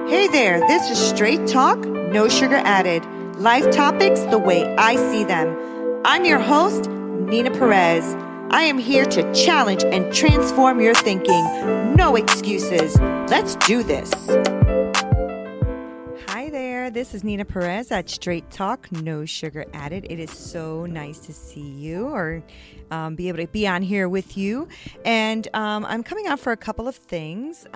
Hey there, this is Straight Talk, No Sugar Added. Life topics the way I see them. I'm your host, Neena Perez. I am here to challenge and transform your thinking. No excuses. Let's do this. Hi there, this is Neena Perez at Straight Talk, No Sugar Added. It is so nice to see you or be able to be on here with you. And I'm coming out for a couple of things.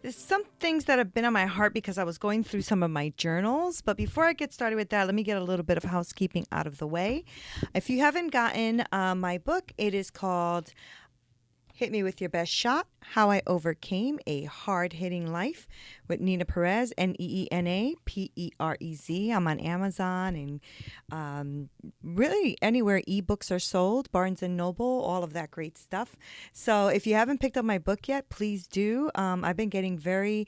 There's some things that have been on my heart because I was going through some of my journals. But before I get started with that, let me get a little bit of housekeeping out of the way. If you haven't gotten my book, it is called Hit Me With Your Best Shot, How I Overcame a Hard-Hitting Life with Neena Perez, Neena Perez. I'm on Amazon and really anywhere ebooks are sold, Barnes & Noble, all of that great stuff. So if you haven't picked up my book yet, please do. I've been getting very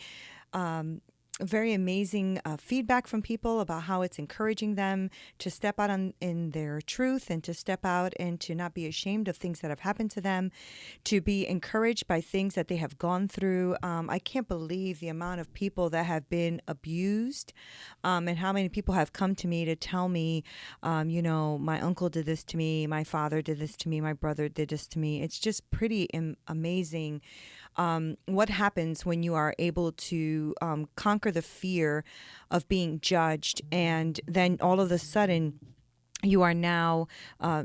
amazing feedback from people about how it's encouraging them to step out in their truth and to step out and to not be ashamed of things that have happened to them, to be encouraged by things that they have gone through. I can't believe the amount of people that have been abused and how many people have come to me to tell me, my uncle did this to me, my father did this to me, my brother did this to me. It's just pretty amazing what happens when you are able to conquer the fear of being judged, and then all of a sudden you are now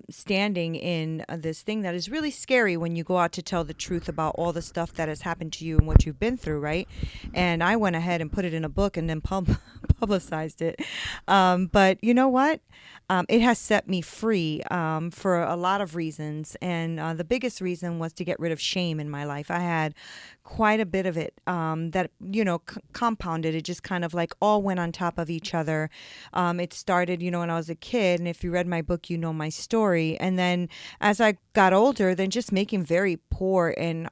standing in this thing that is really scary when you go out to tell the truth about all the stuff that has happened to you and what you've been through, right? And I went ahead and put it in a book and then publicized it. But you know what? It has set me free for a lot of reasons. And the biggest reason was to get rid of shame in my life. I had quite a bit of it that, compounded. It just kind of like all went on top of each other. It started, when I was a kid. And if you read my book, you know my story. And then as I got older, then just making very poor and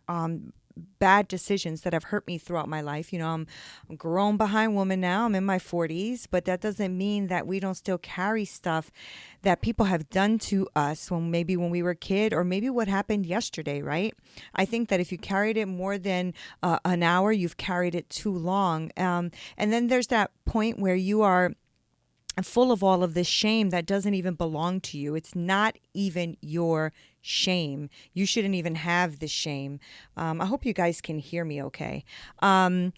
bad decisions that have hurt me throughout my life. I'm a grown behind woman now. I'm in my 40s, but that doesn't mean that we don't still carry stuff that people have done to us when we were a kid, or maybe what happened yesterday, right? I think that if you carried it more than an hour, you've carried it too long. And then there's that point where you are full of all of this shame that doesn't even belong to you. It's not even your shame. You shouldn't even have this shame. I hope you guys can hear me okay. I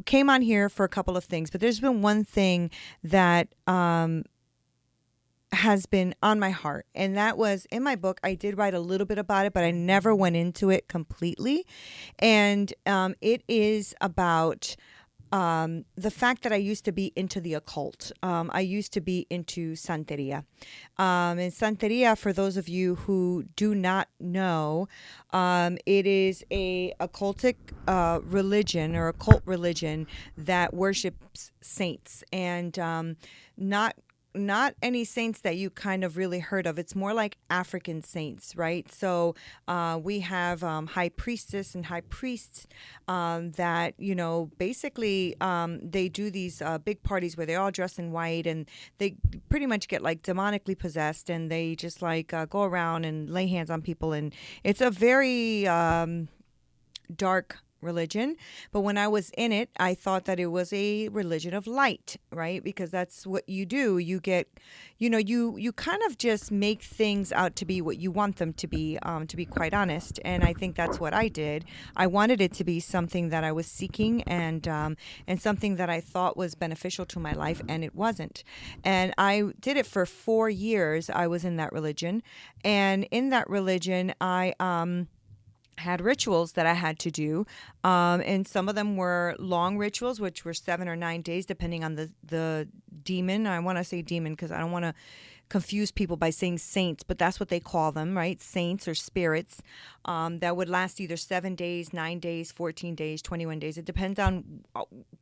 came on here for a couple of things, but there's been one thing that has been on my heart, and that was in my book. I did write a little bit about it, but I never went into it completely. And it is about the fact that I used to be into the occult. I used to be into Santeria. And Santeria, for those of you who do not know, it is a occultic religion or occult religion that worships saints, and not any saints that you kind of really heard of. It's more like African saints, right? So we have high priestess and high priests that, basically they do these big parties where they all dress in white, and they pretty much get like demonically possessed, and they just like go around and lay hands on people. And it's a very dark religion. But when I was in it, I thought that it was a religion of light, right? Because that's what you do. You get, you kind of just make things out to be what you want them to be quite honest. And I think that's what I did. I wanted it to be something that I was seeking, and something that I thought was beneficial to my life, and it wasn't. And I did it for 4 years. I was in that religion. And in that religion, I had rituals that I had to do, and some of them were long rituals, which were 7 or 9 days, depending on the demon. I want to say demon because I don't want to confuse people by saying saints, but that's what they call them, right? Saints or spirits that would last either 7 days, 9 days, 14 days, 21 days. It depends on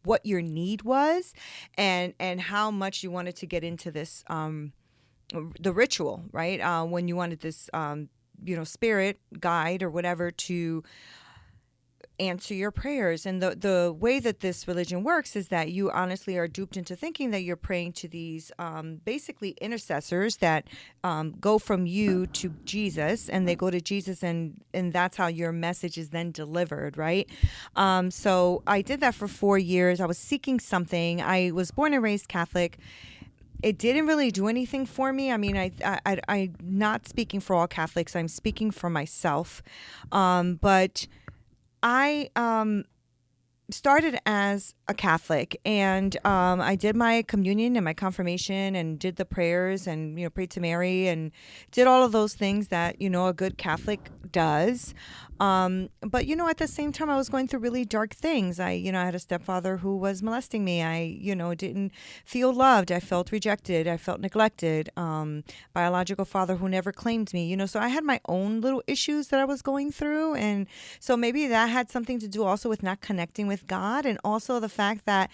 what your need was and how much you wanted to get into this, the ritual, right? When you wanted this spirit guide or whatever to answer your prayers. And the way that this religion works is that you honestly are duped into thinking that you're praying to these basically intercessors that go from you to Jesus, and they go to Jesus, and that's how your message is then delivered, right? So I did that for 4 years. I was seeking something. I was born and raised Catholic. It didn't really do anything for me. I mean, I'm not speaking for all Catholics. I'm speaking for myself. But I started as a Catholic, and I did my communion and my confirmation and did the prayers and, prayed to Mary and did all of those things that, a good Catholic does. But, at the same time, I was going through really dark things. I had a stepfather who was molesting me. I, didn't feel loved. I felt rejected. I felt neglected. Biological father who never claimed me, so I had my own little issues that I was going through. And so maybe that had something to do also with not connecting with God, and also the fact that,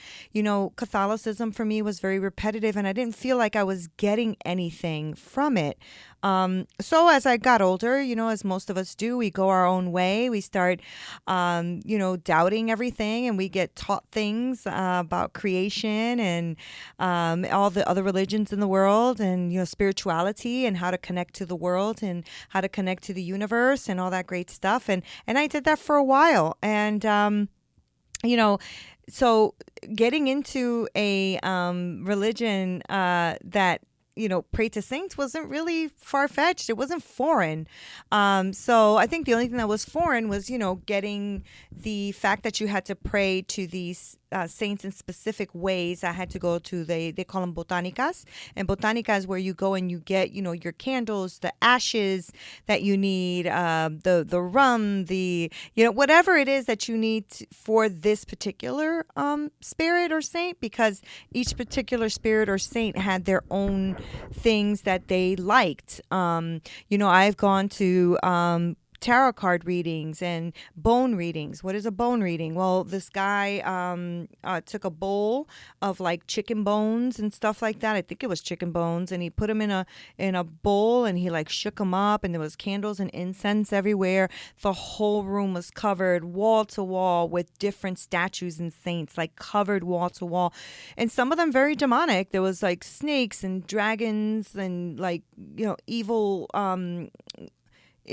Catholicism for me was very repetitive, and I didn't feel like I was getting anything from it. So as I got older, as most of us do, we go our own way. We start, doubting everything, and we get taught things about creation and all the other religions in the world, and, spirituality and how to connect to the world and how to connect to the universe and all that great stuff. And I did that for a while. And, so getting into a religion that, pray to saints wasn't really far-fetched. It wasn't foreign. So I think the only thing that was foreign was, getting the fact that you had to pray to these saints in specific ways. I had to go to, they call them botanicas. And botanica is where you go and you get, your candles, the ashes that you need, the rum, the, whatever it is that you need for this particular spirit or saint, because each particular spirit or saint had their own things that they liked. I've gone to tarot card readings and bone readings. What is a bone reading? Well, this guy took a bowl of like chicken bones and stuff like that. I think it was chicken bones, and he put them in a bowl, and he like shook them up, and there was candles and incense everywhere. The whole room was covered wall to wall with different statues and saints, like covered wall to wall, and some of them very demonic. There was like snakes and dragons and like evil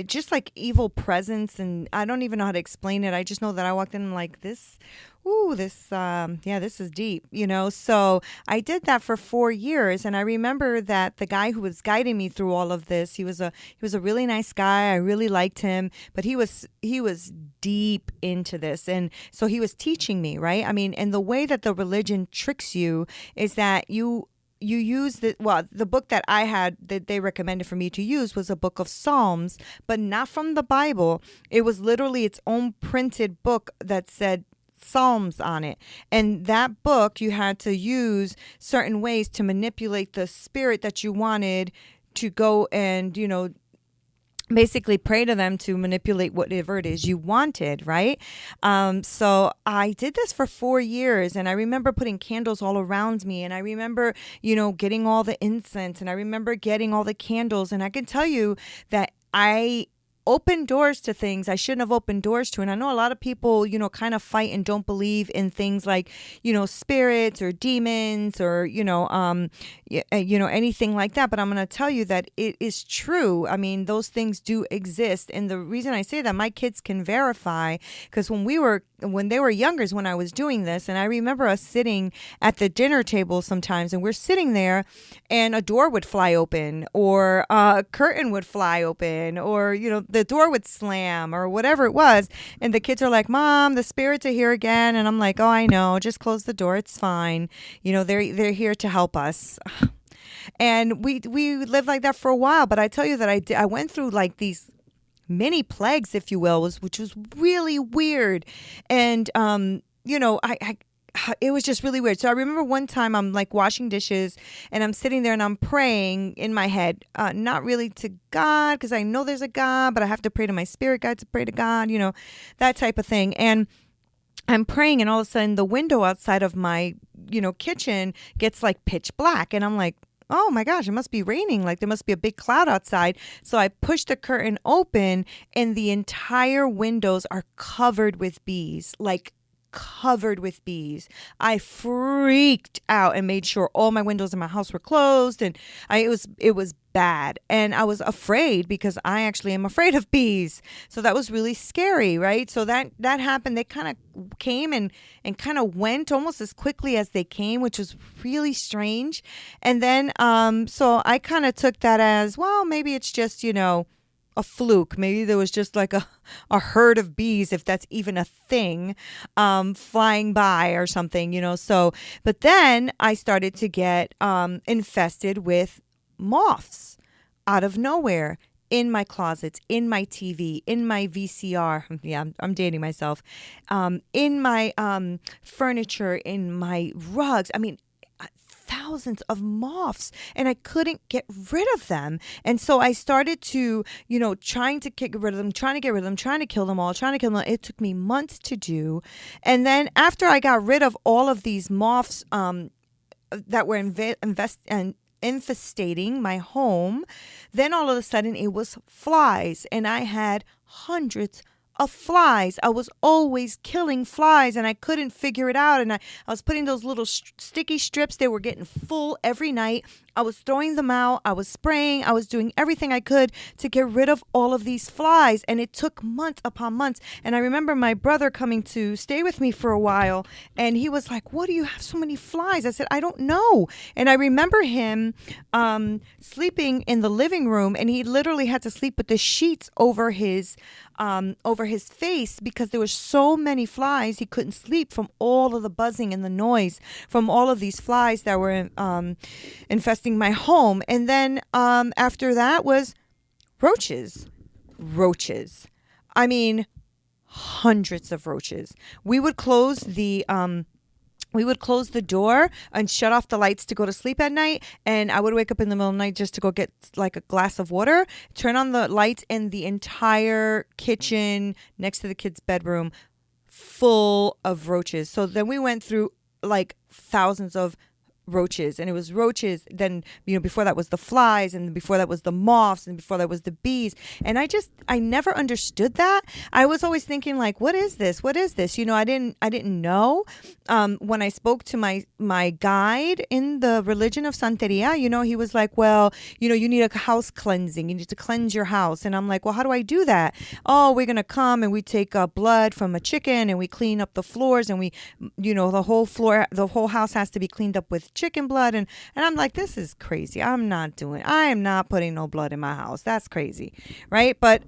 just like evil presence, and I don't even know how to explain it. I just know that I walked in and like this is deep, So I did that for 4 years, and I remember that the guy who was guiding me through all of this, he was a really nice guy. I really liked him, but he was deep into this, and so he was teaching me, right? I mean, and the way that the religion tricks you is that you use the book that I had that they recommended for me to use was a book of Psalms, but not from the Bible. It was literally its own printed book that said Psalms on it. And that book, you had to use certain ways to manipulate the spirit that you wanted to go and, basically pray to them to manipulate whatever it is you wanted, right? So I did this for 4 years, and I remember putting candles all around me, and I remember, getting all the incense, and I remember getting all the candles, and I can tell you that I open doors to things I shouldn't have opened doors to. And I know a lot of people, kind of fight and don't believe in things like, spirits or demons or, anything like that. But I'm going to tell you that it is true. I mean, those things do exist. And the reason I say that, my kids can verify, because when they were younger is when I was doing this. And I remember us sitting at the dinner table sometimes, and we're sitting there and a door would fly open, or a curtain would fly open, or, the door would slam, or whatever it was. And the kids are like, Mom, the spirits are here again. And I'm like, oh, I know. Just close the door. It's fine. They're here to help us. And we lived like that for a while. But I tell you that I went through like these mini plagues, if you will, which was really weird. And, it was just really weird. So I remember one time I'm like washing dishes, and I'm sitting there and I'm praying in my head, not really to God, because I know there's a God, but I have to pray to my spirit guide to pray to God, that type of thing. And I'm praying, and all of a sudden the window outside of my, kitchen gets like pitch black. And I'm like, oh my gosh, it must be raining. Like there must be a big cloud outside. So I pushed the curtain open and the entire windows are covered with bees, like covered with bees. I freaked out and made sure all my windows in my house were closed, and it was bad, and I was afraid because I actually am afraid of bees. So that was really scary, right? So that happened. They kind of came and kind of went almost as quickly as they came, which was really strange. And then so I kind of took that as, well, maybe it's just, a fluke. Maybe there was just like a herd of bees, if that's even a thing, flying by or something, So, but then I started to get infested with moths out of nowhere, in my closets, in my TV, in my VCR. Yeah, I'm dating myself. In my furniture, in my rugs. I mean, thousands of moths, and I couldn't get rid of them. And so I started to, trying to get rid of them, trying to kill them all. It took me months to do. And then after I got rid of all of these moths that were infestating my home, then all of a sudden it was flies, and I had hundreds of flies. I was always killing flies, and I couldn't figure it out. And I was putting those little sticky strips. They were getting full every night. I was throwing them out. I was spraying. I was doing everything I could to get rid of all of these flies. And it took months upon months. And I remember my brother coming to stay with me for a while. And he was like, "What do you have so many flies?" I said, "I don't know." And I remember him sleeping in the living room. And he literally had to sleep with the sheets over his face because there were so many flies. He couldn't sleep from all of the buzzing and the noise from all of these flies that were infesting my home. And then after that was roaches. I mean, hundreds of roaches. We would close the door and shut off the lights to go to sleep at night. And I would wake up in the middle of the night just to go get like a glass of water, turn on the lights, and the entire kitchen next to the kids' bedroom full of roaches. So then we went through like thousands of roaches, and it was roaches. Then, before that was the flies, and before that was the moths, and before that was the bees. And I never understood that. I was always thinking like, what is this? I didn't know. When I spoke to my guide in the religion of Santeria, he was like, well, you need a house cleansing. You need to cleanse your house. And I'm like, well, how do I do that? Oh, we're going to come and we take blood from a chicken and we clean up the floors, and we, the whole house has to be cleaned up with chicken blood. And I'm like, this is crazy. I am not putting no blood in my house. That's crazy. Right. But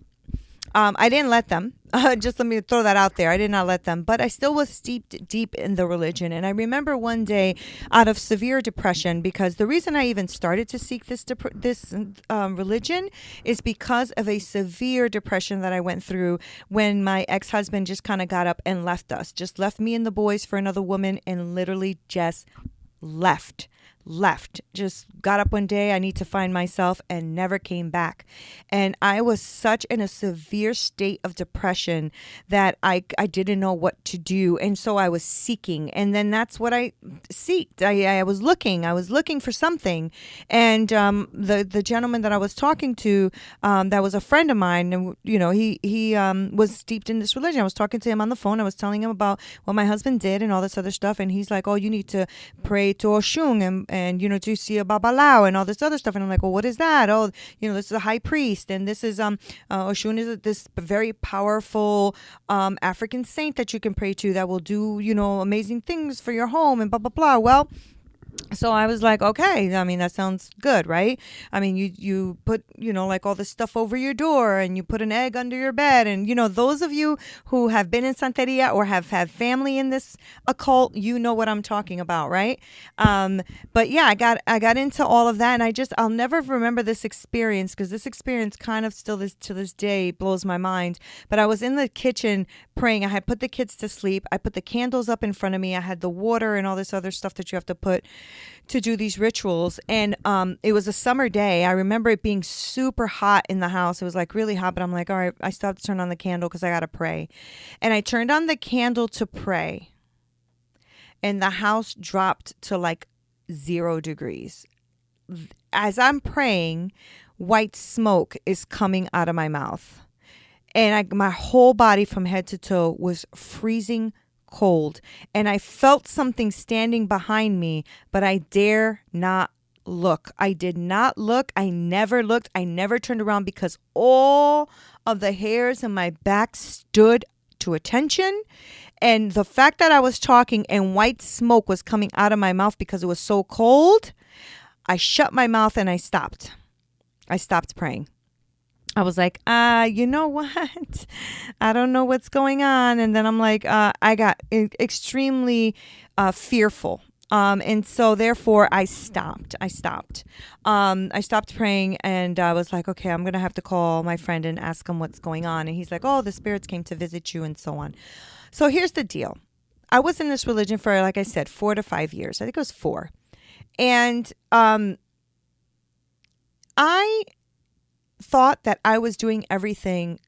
I didn't let them. Just let me throw that out there. I did not let them, but I still was steeped deep in the religion. And I remember one day, out of severe depression, because the reason I even started to seek this religion is because of a severe depression that I went through when my ex-husband just kind of got up and left us, just left me and the boys for another woman, and literally just left, just got up one day, I need to find myself, and never came back. And I was such in a severe state of depression that I didn't know what to do. And so I was seeking. And then that's what I seeked. I was looking for something. And the gentleman that I was talking to, that was a friend of mine, and he was steeped in this religion. I was talking to him on the phone. I was telling him about what my husband did and all this other stuff. And he's like, "Oh, you need to pray to Oshun and to see a Babalao and all this other stuff." And I'm like, "Well, what is that?" "Oh, this is a high priest, and this is Oshun is this very powerful African saint that you can pray to that will do amazing things for your home and blah blah blah." Well, so I was like, okay, I mean, that sounds good, right? I mean, you put, like all this stuff over your door, and you put an egg under your bed. And, those of you who have been in Santeria or have had family in this occult, you know what I'm talking about, right? But yeah, I got into all of that, and I'll never remember this experience, because this experience kind of still to this day blows my mind. But I was in the kitchen praying. I had put the kids to sleep. I put the candles up in front of me. I had the water and all this other stuff that you have to put to do these rituals. And it was a summer day. I remember it being super hot in the house. It was like really hot, but I'm like, all right, I still have to turn on the candle because I got to pray. And I turned on the candle to pray, and the house dropped to like 0 degrees. as I'm praying, white smoke is coming out of my mouth. And my whole body from head to toe was freezing cold. And I felt something standing behind me, but I dare not look. I did not look. I never looked. I never turned around because all of the hairs in my back stood to attention. And the fact that I was talking and white smoke was coming out of my mouth because it was so cold, I shut my mouth and I stopped. I stopped praying. I was like, you know what? I don't know what's going on. And then I'm like, I got extremely fearful. And so therefore I stopped. I stopped praying, and I was like, okay, I'm going to have to call my friend and ask him what's going on. And he's like, oh, the spirits came to visit you and so on. So here's the deal. I was in this religion for, like I said, 4 to 5 years. I think it was 4. And I thought that I was doing everything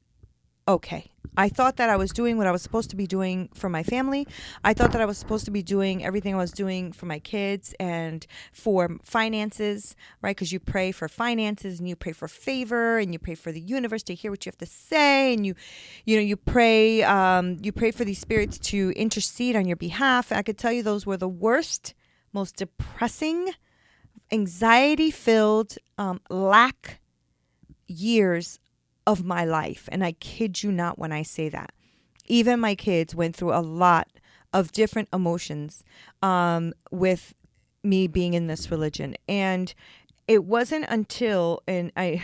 okay. I thought that I was doing what I was supposed to be doing for my family. I thought that I was supposed to be doing everything I was doing for my kids and for finances, right? Because you pray for finances and you pray for favor and you pray for the universe to hear what you have to say, and you pray for these spirits to intercede on your behalf. I could tell you those were the worst, most depressing, anxiety-filled, lack years of my life. And I kid you not when I say that. Even my kids went through a lot of different emotions with me being in this religion. And it wasn't until, and I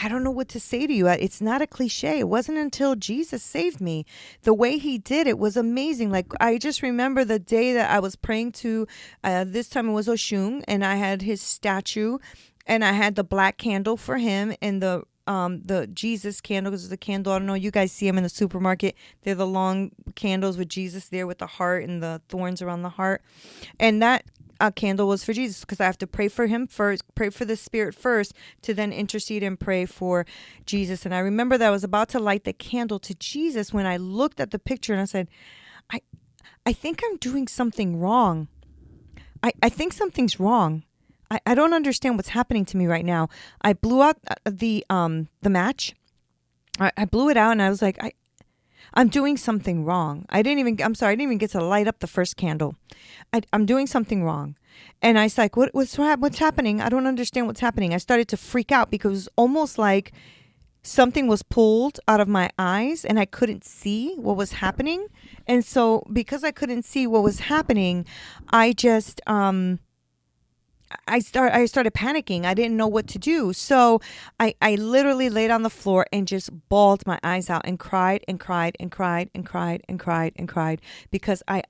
don't know what to say to you. It's not a cliche. It wasn't until Jesus saved me. The way he did it was amazing. Like, I just remember the day that I was praying to, this time it was Oshun, and I had his statue, and I had the black candle for him and the Jesus candle, because it's a candle. I don't know. You guys see them in the supermarket. They're the long candles with Jesus there with the heart and the thorns around the heart. And that candle was for Jesus, because I have to pray for him first, pray for the spirit first, to then intercede and pray for Jesus. And I remember that I was about to light the candle to Jesus when I looked at the picture and I said, I think I'm doing something wrong. I think something's wrong. I don't understand what's happening to me right now. I blew out the match. I blew it out, and I was like, I'm doing something wrong. I didn't even get to light up the first candle. I'm doing something wrong. And I was like, what's happening? I don't understand what's happening. I started to freak out because it was almost like something was pulled out of my eyes and I couldn't see what was happening. And so because I couldn't see what was happening, I just I started panicking. I didn't know what to do. So I literally laid on the floor and just bawled my eyes out and cried and cried and cried and cried and cried and cried, because I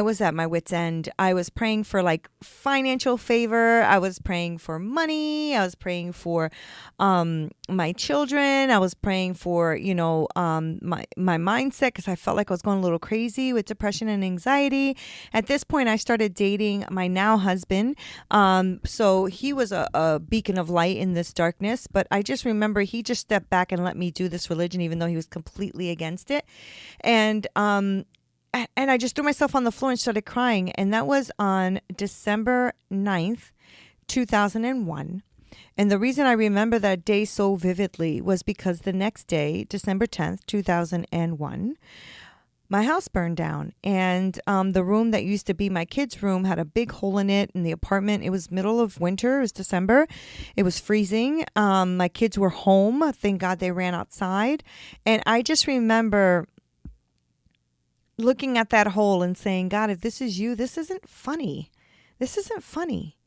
was at my wit's end. I was praying for like financial favor. I was praying for money. I was praying for my children. I was praying for, my mindset, because I felt like I was going a little crazy with depression and anxiety. At this point, I started dating my now husband. So he was a beacon of light in this darkness. But I just remember he just stepped back and let me do this religion, even though he was completely against it. And I just threw myself on the floor and started crying. And that was on December 9th, 2001. And the reason I remember that day so vividly was because the next day, December 10th, 2001, my house burned down. And the room that used to be my kids' room had a big hole in it in the apartment. It was middle of winter. It was December. It was freezing. My kids were home. Thank God they ran outside. And I just remember looking at that hole and saying, God, if this is you, this isn't funny. This isn't funny.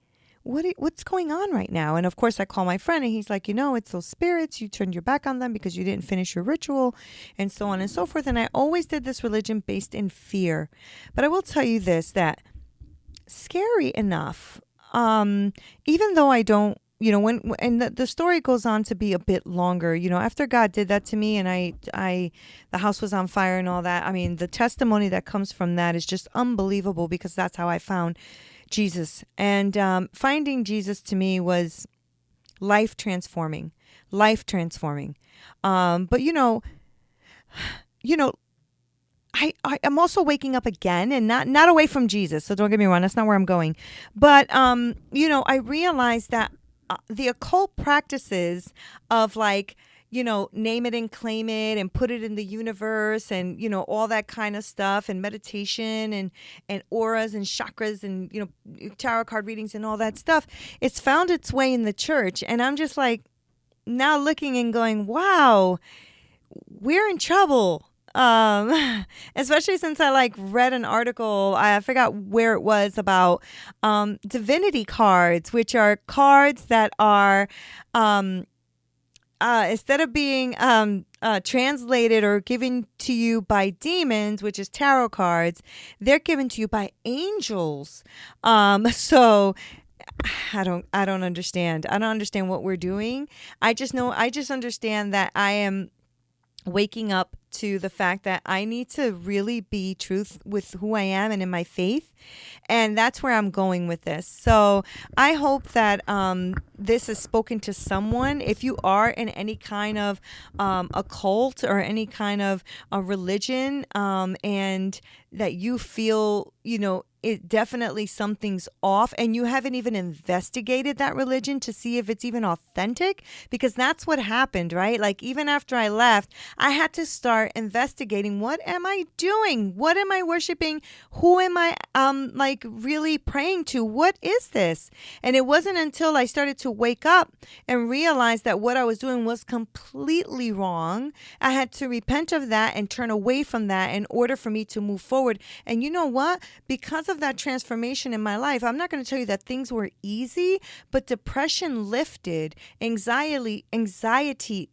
What's going on right now? And of course I call my friend and he's like, it's those spirits. You turned your back on them because you didn't finish your ritual, and so on and so forth. And I always did this religion based in fear. But I will tell you this, that scary enough, even though I don't, the story goes on to be a bit longer, after God did that to me and the house was on fire and all that. I mean, the testimony that comes from that is just unbelievable, because that's how I found Jesus. And finding Jesus to me was life transforming. But I'm also waking up again, and not away from Jesus. So don't get me wrong, that's not where I'm going. But I realized that the occult practices of like, name it and claim it and put it in the universe and, all that kind of stuff, and meditation and auras and chakras and, tarot card readings and all that stuff. It's found its way in the church. And I'm just like now looking and going, wow, we're in trouble. Especially since I like read an article, I forgot where it was, about divinity cards, which are cards that are instead of being translated or given to you by demons, which is tarot cards, they're given to you by angels. So I don't understand. I don't understand what we're doing. I just understand that I am waking up to the fact that I need to really be truth with who I am and in my faith. And that's where I'm going with this. So I hope that this has spoken to someone. If you are in any kind of occult or any kind of religion, and that you feel, it definitely something's off, and you haven't even investigated that religion to see if it's even authentic, because that's what happened, right? Like, even after I left, I had to start investigating, what am I doing? What am I worshiping? Who am I really praying to? What is this? And it wasn't until I started to wake up and realize that what I was doing was completely wrong. I had to repent of that and turn away from that in order for me to move forward. And you know what? Because of that transformation in my life, I'm not going to tell you that things were easy, but depression lifted, anxiety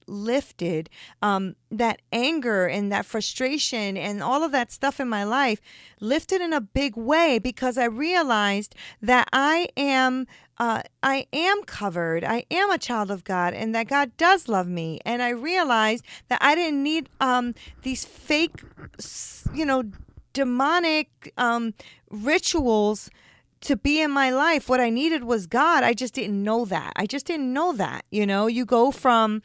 lifted, that anger and that frustration and all of that stuff in my life lifted in a big way, because I realized that I am covered. I am a child of God, and that God does love me. And I realized that I didn't need these fake, demonic rituals to be in my life. What I needed was God. I just didn't know that. You go from,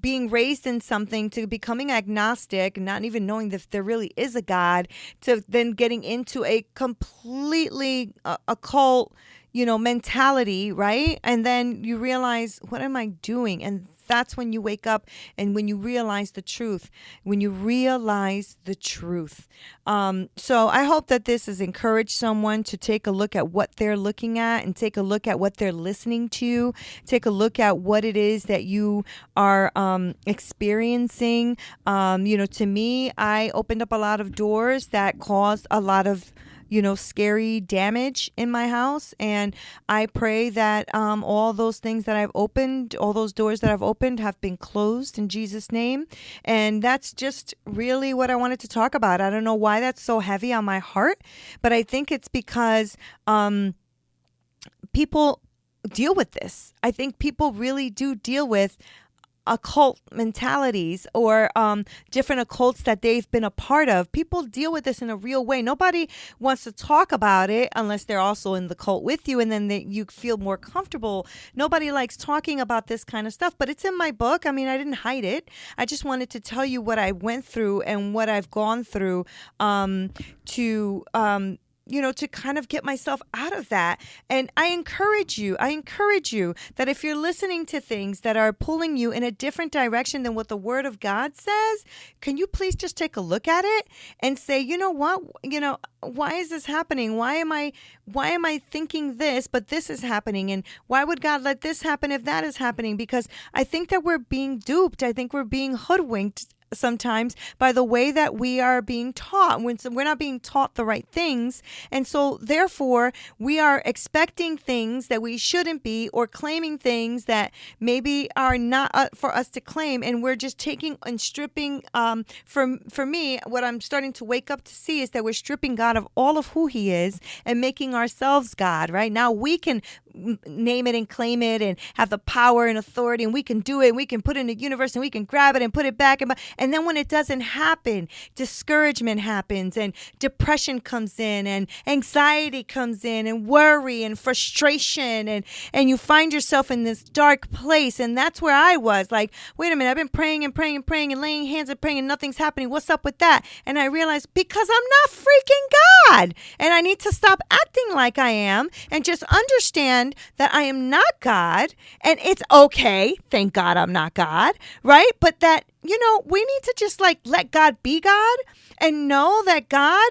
being raised in something to becoming agnostic, not even knowing if there really is a God, to then getting into a completely occult, mentality, right? And then you realize, what am I doing? And that's when you wake up and when you realize the truth. So I hope that this has encouraged someone to take a look at what they're looking at, and take a look at what they're listening to. Take a look at what it is that you are experiencing. To me, I opened up a lot of doors that caused a lot of scary damage in my house. And I pray that all those things that I've opened, all those doors that I've opened, have been closed in Jesus' name. And that's just really what I wanted to talk about. I don't know why that's so heavy on my heart, but I think it's because people deal with this. I think people really do deal with occult mentalities or different occults that they've been a part of. People deal with this in a real way. Nobody wants to talk about it unless they're also in the cult with you, and then you feel more comfortable. Nobody likes talking about this kind of stuff, but it's in my book. I mean, I didn't hide it. I just wanted to tell you what I went through and what I've gone through to kind of get myself out of that. And I encourage you that if you're listening to things that are pulling you in a different direction than what the Word of God says, can you please just take a look at it and say, you know what, why is this happening? Why am I thinking this, but this is happening? And why would God let this happen if that is happening? Because I think that we're being duped. I think we're being hoodwinked sometimes by the way that we are being taught, when we're not being taught the right things. And so therefore we are expecting things that we shouldn't be, or claiming things that maybe are not for us to claim. And we're just taking and stripping, for me, what I'm starting to wake up to see is that we're stripping God of all of who he is and making ourselves God. Right now we can name it and claim it and have the power and authority, and we can do it, and we can put it in the universe, and we can grab it and put it back, and And then when it doesn't happen, discouragement happens and depression comes in and anxiety comes in and worry and frustration and you find yourself in this dark place. And that's where I was like, wait a minute, I've been praying and praying and praying and laying hands and praying and nothing's happening. What's up with that? And I realized because I'm not freaking God and I need to stop acting like I am and just understand that I am not God and it's okay. Thank God I'm not God, right? But that, we need to just like let God be God and know that God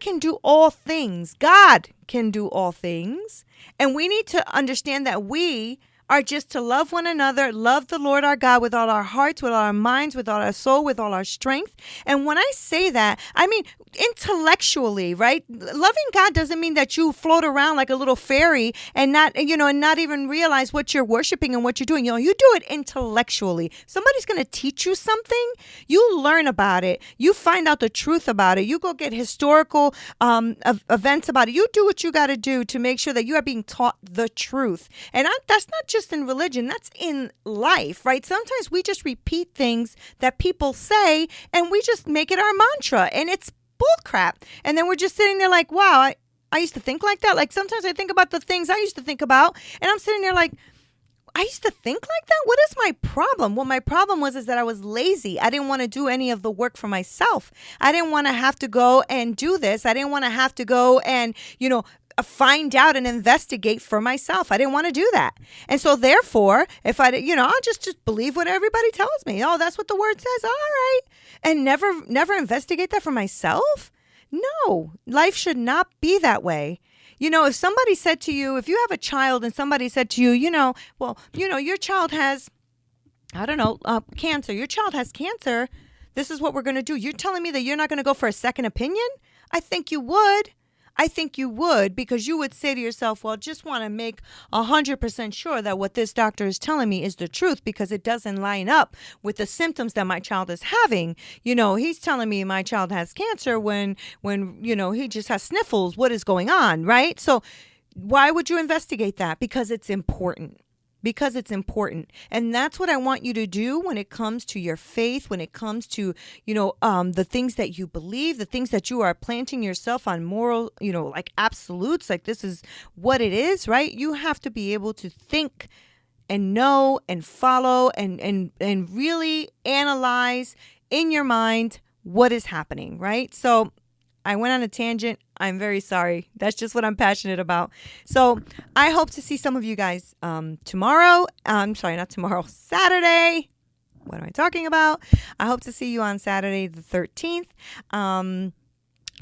can do all things. God can do all things. And we need to understand that we are just to love one another, love the Lord our God with all our hearts, with all our minds, with all our soul, with all our strength. And when I say that, I mean intellectually, right? Loving God doesn't mean that you float around like a little fairy and not even realize what you're worshiping and what you're doing. You do it intellectually. Somebody's going to teach you something. You learn about it. You find out the truth about it. You go get historical events about it. You do what you got to do to make sure that you are being taught the truth. And that's not just in religion, that's in life, right? Sometimes we just repeat things that people say and we just make it our mantra and it's bullcrap. And then we're just sitting there like, wow, I used to think like that. Like sometimes I think about the things I used to think about and I'm sitting there like, I used to think like that? What is my problem? Well, my problem was that I was lazy. I didn't want to do any of the work for myself. I didn't want to have to go and do this. I didn't want to have to go and, find out and investigate for myself. I didn't want to do that. And so therefore, if I'll just believe what everybody tells me. Oh, that's what the word says. All right. And never investigate that for myself. No, life should not be that way. If somebody said to you, if you have a child and somebody said to you, your child has, cancer. Your child has cancer. This is what we're going to do. You're telling me that you're not going to go for a second opinion? I think you would. Because you would say to yourself, well, just want to make 100% sure that what this doctor is telling me is the truth because it doesn't line up with the symptoms that my child is having. He's telling me my child has cancer when he just has sniffles. What is going on, right? So why would you investigate that? Because it's important. And that's what I want you to do when it comes to your faith, when it comes to, the things that you believe, the things that you are planting yourself on moral, like absolutes, like this is what it is, right? You have to be able to think and know and follow and really analyze in your mind what is happening, right? So I went on a tangent. I'm very sorry. That's just what I'm passionate about. So I hope to see some of you guys tomorrow. I'm sorry, not tomorrow, Saturday. What am I talking about? I hope to see you on Saturday the 13th.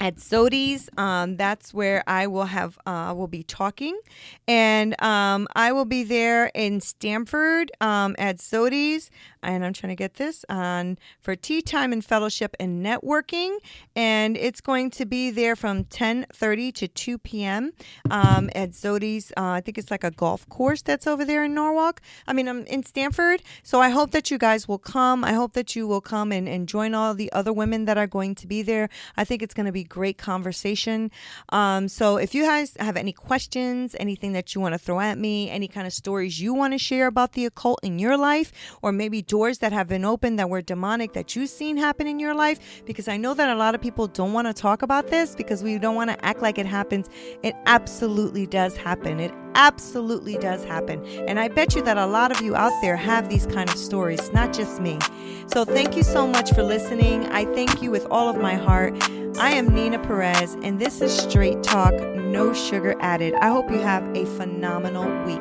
At Zodi's. That's where I will be talking. And I will be there in Stamford at Zodi's. And I'm trying to get this on for tea time and fellowship and networking. And it's going to be there from 10:30 to 2 p.m. At Zodi's. I think it's like a golf course that's over there in Norwalk. I'm in Stamford. So I hope that you guys will come. I hope that you will come and join all the other women that are going to be there. I think it's going to be great conversation. So if you guys have any questions, anything that you want to throw at me, any kind of stories you want to share about the occult in your life, or maybe doors that have been opened that were demonic that you've seen happen in your life, because I know that a lot of people don't want to talk about this because we don't want to act like it happens. It absolutely does happen. It absolutely does happen. And I bet you that a lot of you out there have these kind of stories, not just me. So thank you so much for listening. I thank you with all of my heart. I am Neena Perez, and this is Straight Talk, no sugar added. I hope you have a phenomenal week.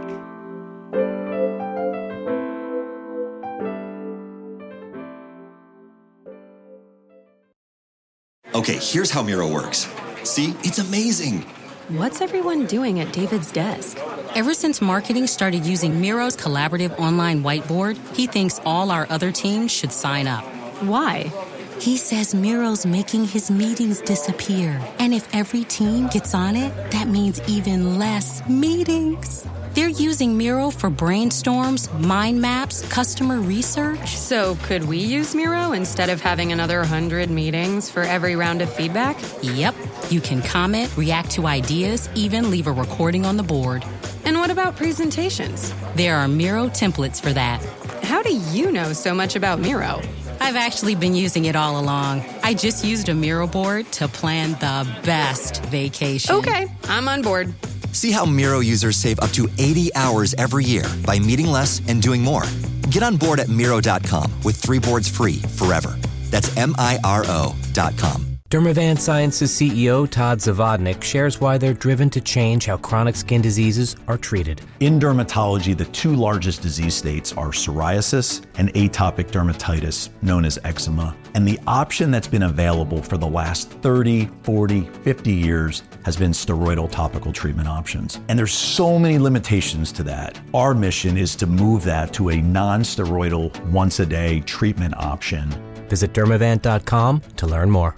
Okay, here's how Miro works. See, it's amazing. What's everyone doing at David's desk? Ever since marketing started using Miro's collaborative online whiteboard, he thinks all our other teams should sign up. Why? He says Miro's making his meetings disappear. And if every team gets on it, that means even less meetings. They're using Miro for brainstorms, mind maps, customer research. So could we use Miro instead of having another 100 meetings for every round of feedback? Yep. You can comment, react to ideas, even leave a recording on the board. And what about presentations? There are Miro templates for that. How do you know so much about Miro? I've actually been using it all along. I just used a Miro board to plan the best vacation. Okay, I'm on board. See how Miro users save up to 80 hours every year by meeting less and doing more. Get on board at Miro.com with 3 boards free forever. That's MIRO.com. Dermavant Sciences CEO Todd Zavodnik shares why they're driven to change how chronic skin diseases are treated. In dermatology, the 2 largest disease states are psoriasis and atopic dermatitis, known as eczema. And the option that's been available for the last 30, 40, 50 years has been steroidal topical treatment options. And there's so many limitations to that. Our mission is to move that to a non-steroidal, once-a-day treatment option. Visit Dermavant.com to learn more.